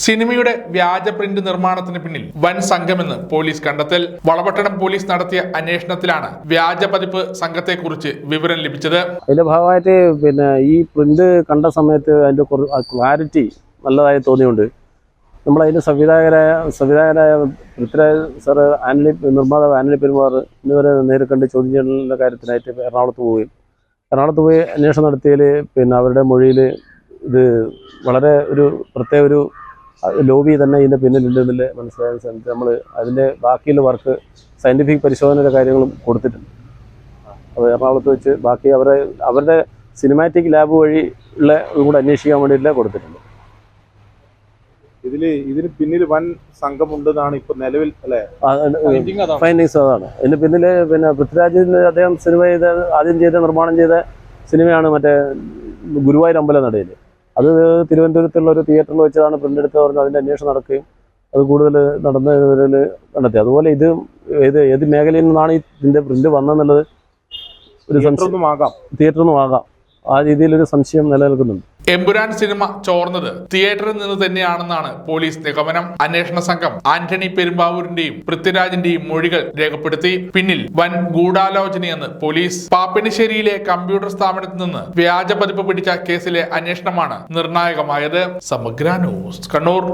സിനിമയുടെ വ്യാജ പ്രിന്റ് നിർമ്മാണത്തിന് പിന്നിൽ വൻ സംഘമെന്ന് പോലീസ് കണ്ടെത്തൽ. വളപട്ടണം പോലീസ് നടത്തിയ അന്വേഷണത്തിലാണ് വ്യാജ പതിപ്പ് സംഘത്തെക്കുറിച്ച് വിവരം ലഭിച്ചത്. അതിന്റെ ഭാഗമായിട്ട് ഈ പ്രിന്റ് കണ്ട സമയത്ത് അതിന്റെ ക്ലാരിറ്റി നല്ലതായി തോന്നിയുണ്ട്. നമ്മളതിന്റെ സംവിധായകരായ പൃഥ്വിരാജ് സാർ, നിർമ്മാതാവ് ആന്റണി പെരുമാർ എന്നിവരെ നേരിൽ കണ്ട് ചോദ്യം ചെയ്യലിന്റെ കാര്യത്തിനായിട്ട് എറണാകുളത്ത് പോയി അന്വേഷണം നടത്തിയതിൽ അവരുടെ മൊഴിയിൽ ഇത് വളരെ ഒരു പ്രത്യേക ഒരു ലോബി തന്നെ ഇതിൻ്റെ പിന്നിലുണ്ടെന്നില്ല മനസ്സിലായ സമയത്ത് നമ്മൾ അതിൻ്റെ ബാക്കിയുള്ള വർക്ക് സയൻറ്റിഫിക് പരിശോധനയുടെ കാര്യങ്ങളും കൊടുത്തിട്ടുണ്ട്. അപ്പോൾ എറണാകുളത്ത് വെച്ച് ബാക്കി അവരുടെ സിനിമാറ്റിക് ലാബ് വഴി ഉള്ള കൂടെ അന്വേഷിക്കാൻ വേണ്ടിയില്ല കൊടുത്തിട്ടുണ്ട്. ഇതിന് പിന്നിൽ വൻ സംഘമുണ്ടെന്നാണ് ഇപ്പൊ നിലവിൽ അല്ലേ ഫൈൻഡിങ്സ്. അതാണ് ഇതിന് പിന്നിൽ. പൃഥ്വിരാജിന്റെ അദ്ദേഹം ആദ്യം നിർമ്മാണം ചെയ്ത സിനിമയാണ് മറ്റേ ഗുരുവായൂർ അമ്പലനടയിൽ. അത് തിരുവനന്തപുരത്തുള്ള ഒരു തിയേറ്ററിൽ വെച്ചതാണ് പ്രിന്റ് എടുത്ത് പറഞ്ഞ് അതിന്റെ അന്വേഷണം നടക്കുകയും അത് കൂടുതൽ നടന്നതിൽ കണ്ടെത്തി. അതുപോലെ ഏത് മേഖലയിൽ നിന്നാണ് ഇതിന്റെ പ്രിന്റ് വന്നെന്നുള്ളത് ഒരു തിയേറ്ററൊന്നും ആകാം. ആ രീതിയിലൊരു സംശയം നിലനിൽക്കുന്നുണ്ട്. എമ്പുരാൻ സിനിമ ചോർന്നത് തിയേറ്ററിൽ നിന്ന് തന്നെയാണെന്നാണ് പോലീസ് നിഗമനം. അന്വേഷണ സംഘം ആന്റണി പെരുമ്പാവൂരിന്റെയും പൃഥ്വിരാജിന്റെയും മൊഴികൾ രേഖപ്പെടുത്തി. പിന്നിൽ വൻ ഗൂഢാലോചനയെന്ന് പോലീസ്. പാപ്പിനിശ്ശേരിയിലെ കമ്പ്യൂട്ടർ സ്ഥാപനത്തിൽ നിന്ന് വ്യാജ പതിപ്പ് പിടിച്ച കേസിലെ അന്വേഷണമാണ് നിർണായകമായത്. സമഗ്ര ന്യൂസ്, കണ്ണൂർ.